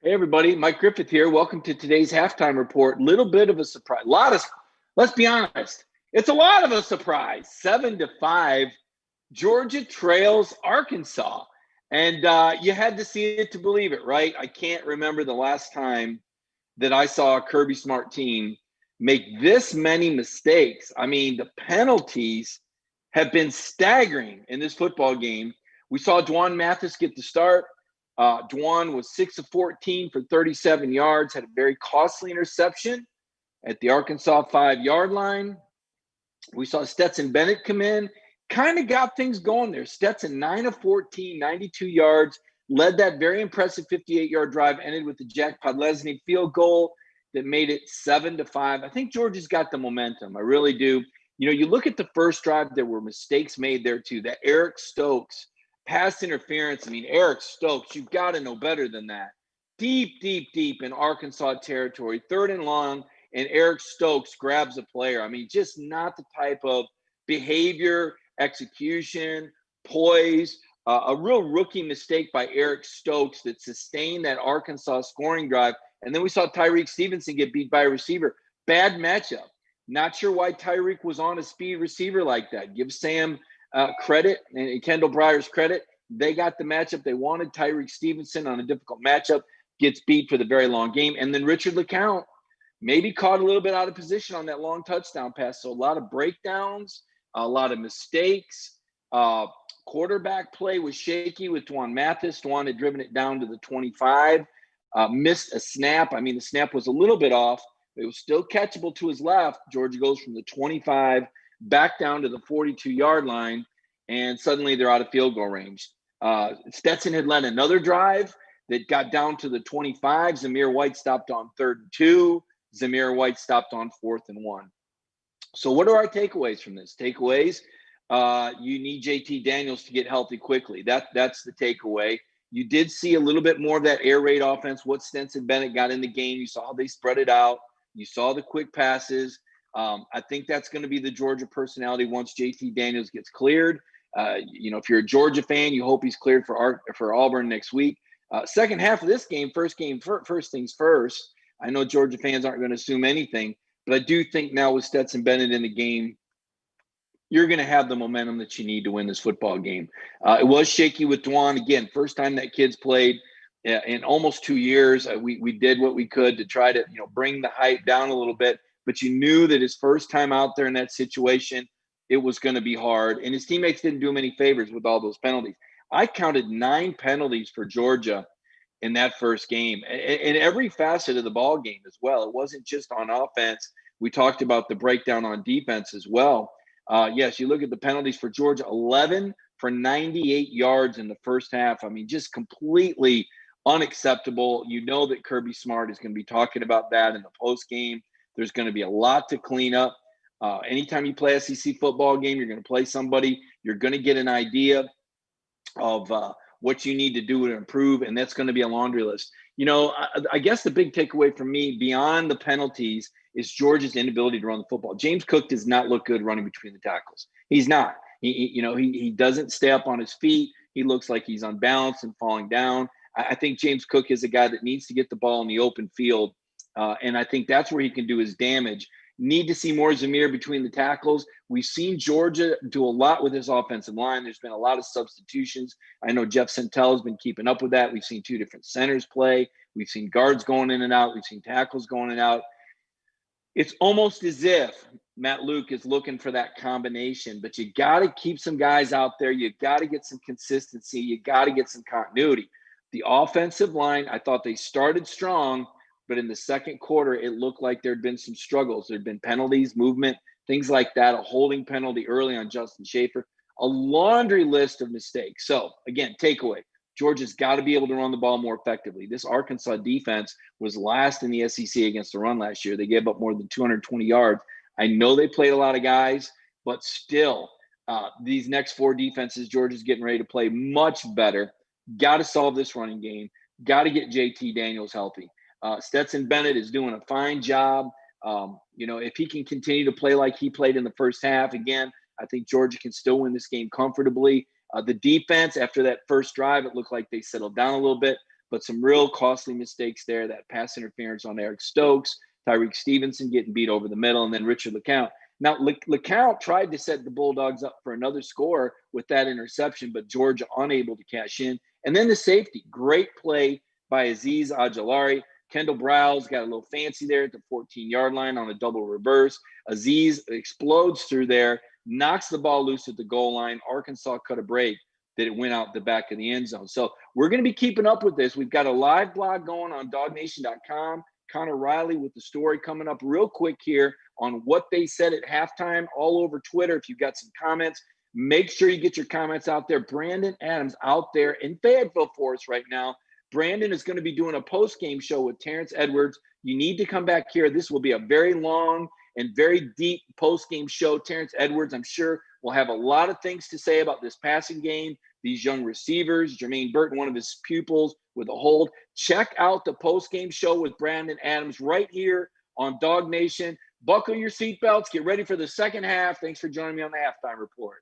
Hey everybody, Mike Griffith here. Welcome to today's halftime report. Little bit of a surprise. Let's be honest. It's a lot of a surprise. 7-5, Georgia trails Arkansas. And you had to see it to believe it, right? I can't remember the last time that I saw a Kirby Smart team make this many mistakes. I mean, the penalties have been staggering in this football game. We saw Dwan Mathis get the start. Dwan was 6 of 14 for 37 yards, had a very costly interception at the Arkansas 5-yard line. We saw Stetson Bennett come in, kind of got things going there. Stetson 9 of 14, 92 yards, led that very impressive 58-yard drive, ended with the Jack Podlesny field goal that made it 7-5. I think Georgia's got the momentum. I really do. You know, you look at the first drive, there were mistakes made there too. That Eric Stokes pass interference. I mean, Eric Stokes, you've got to know better than that. Deep in Arkansas territory, 3rd and long, and Eric Stokes grabs a player. I mean, just not the type of behavior, execution, poise, a real rookie mistake by Eric Stokes that sustained that Arkansas scoring drive. And then we saw Tyreek Stevenson get beat by a receiver. Bad matchup. Not sure why Tyreek was on a speed receiver like that. Give Sam credit and Kendall Breyer's credit. They got the matchup they wanted. Tyreek Stevenson on a difficult matchup gets beat for the very long game. And then Richard LeCounte maybe caught a little bit out of position on that long touchdown pass. So a lot of breakdowns, a lot of mistakes. Quarterback play was shaky with Dwan Mathis. Dwan had driven it down to the 25, missed a snap. I mean, the snap was a little bit off. It was still catchable to his left. Georgia goes from the 25 back down to the 42-yard line, and suddenly they're out of field goal range. Stetson had led another drive that got down to the 25. Zamir White stopped on 3rd and 2. Zamir White stopped on 4th and 1. So what are our takeaways from this? Takeaways, you need JT Daniels to get healthy quickly. That's the takeaway. You did see a little bit more of that air raid offense. What Stetson Bennett got in the game, you saw how they spread it out. You saw the quick passes. I think that's going to be the Georgia personality once JT Daniels gets cleared. If you're a Georgia fan, you hope he's cleared for Auburn next week. Second half of this game, first things first. I know Georgia fans aren't going to assume anything, but I do think now with Stetson Bennett in the game, you're going to have the momentum that you need to win this football game. It was shaky with Dwan. Again, first time that kid's played in almost 2 years. We did what we could to try to bring the hype down a little bit, but you knew that his first time out there in that situation, it was going to be hard. And his teammates didn't do him any favors with all those penalties. I counted 9 penalties for Georgia in that first game, and every facet of the ball game as well. It wasn't just on offense. We talked about the breakdown on defense as well. Yes, you look at the penalties for Georgia, 11 for 98 yards in the first half. I mean, just completely unacceptable. You know that Kirby Smart is going to be talking about that in the post game. There's going to be a lot to clean up. Anytime you play a SEC football game, you're going to play somebody. You're going to get an idea of what you need to do to improve, and that's going to be a laundry list. I guess the big takeaway for me beyond the penalties is Georgia's inability to run the football. James Cook does not look good running between the tackles. He's not. He doesn't stay up on his feet. He looks like he's unbalanced and falling down. I think James Cook is a guy that needs to get the ball in the open field, and I think that's where he can do his damage. Need to see more Zamir between the tackles. We've seen Georgia do a lot with his offensive line. There's been a lot of substitutions. I know Jeff Sentell has been keeping up with that. We've seen 2 different centers play. We've seen guards going in and out. We've seen tackles going in and out. It's almost as if Matt Luke is looking for that combination, but you got to keep some guys out there. You got to get some consistency. You got to get some continuity. The offensive line, I thought they started strong, but in the second quarter, it looked like there'd been some struggles. There'd been penalties, movement, things like that, a holding penalty early on Justin Schaefer, a laundry list of mistakes. So, again, takeaway. Georgia's got to be able to run the ball more effectively. This Arkansas defense was last in the SEC against the run last year. They gave up more than 220 yards. I know they played a lot of guys, but still, these next 4 defenses, Georgia's getting ready to play much better. Got to solve this running game. Got to get JT Daniels healthy. Stetson Bennett is doing a fine job. If he can continue to play like he played in the first half, again, I think Georgia can still win this game comfortably. The defense, after that first drive, it looked like they settled down a little bit. but some real costly mistakes there. That pass interference on Eric Stokes, Tyreek Stevenson getting beat over the middle, and then Richard LeCount. Now, LeCount tried to set the Bulldogs up for another score with that interception, but Georgia unable to cash in. And then the safety, great play by Azeez Ojulari. Kendall Browse got a little fancy there at the 14-yard line on a double reverse. Azeez explodes through there, knocks the ball loose at the goal line. Arkansas cut a break that it went out the back of the end zone. So we're going to be keeping up with this. We've got a live blog going on dognation.com. Connor Riley with the story coming up real quick here on what they said at halftime all over Twitter. If you've got some comments, make sure you get your comments out there. Brandon Adams out there in Fayetteville for us right now. Brandon is going to be doing a post-game show with Terrence Edwards. You need to come back here. This will be a very long and very deep post-game show. Terrence Edwards, I'm sure, will have a lot of things to say about this passing game, these young receivers, Jermaine Burton, one of his pupils with a hold. Check out the post-game show with Brandon Adams right here on Dog Nation. Buckle your seatbelts. Get ready for the second half. Thanks for joining me on the Halftime Report.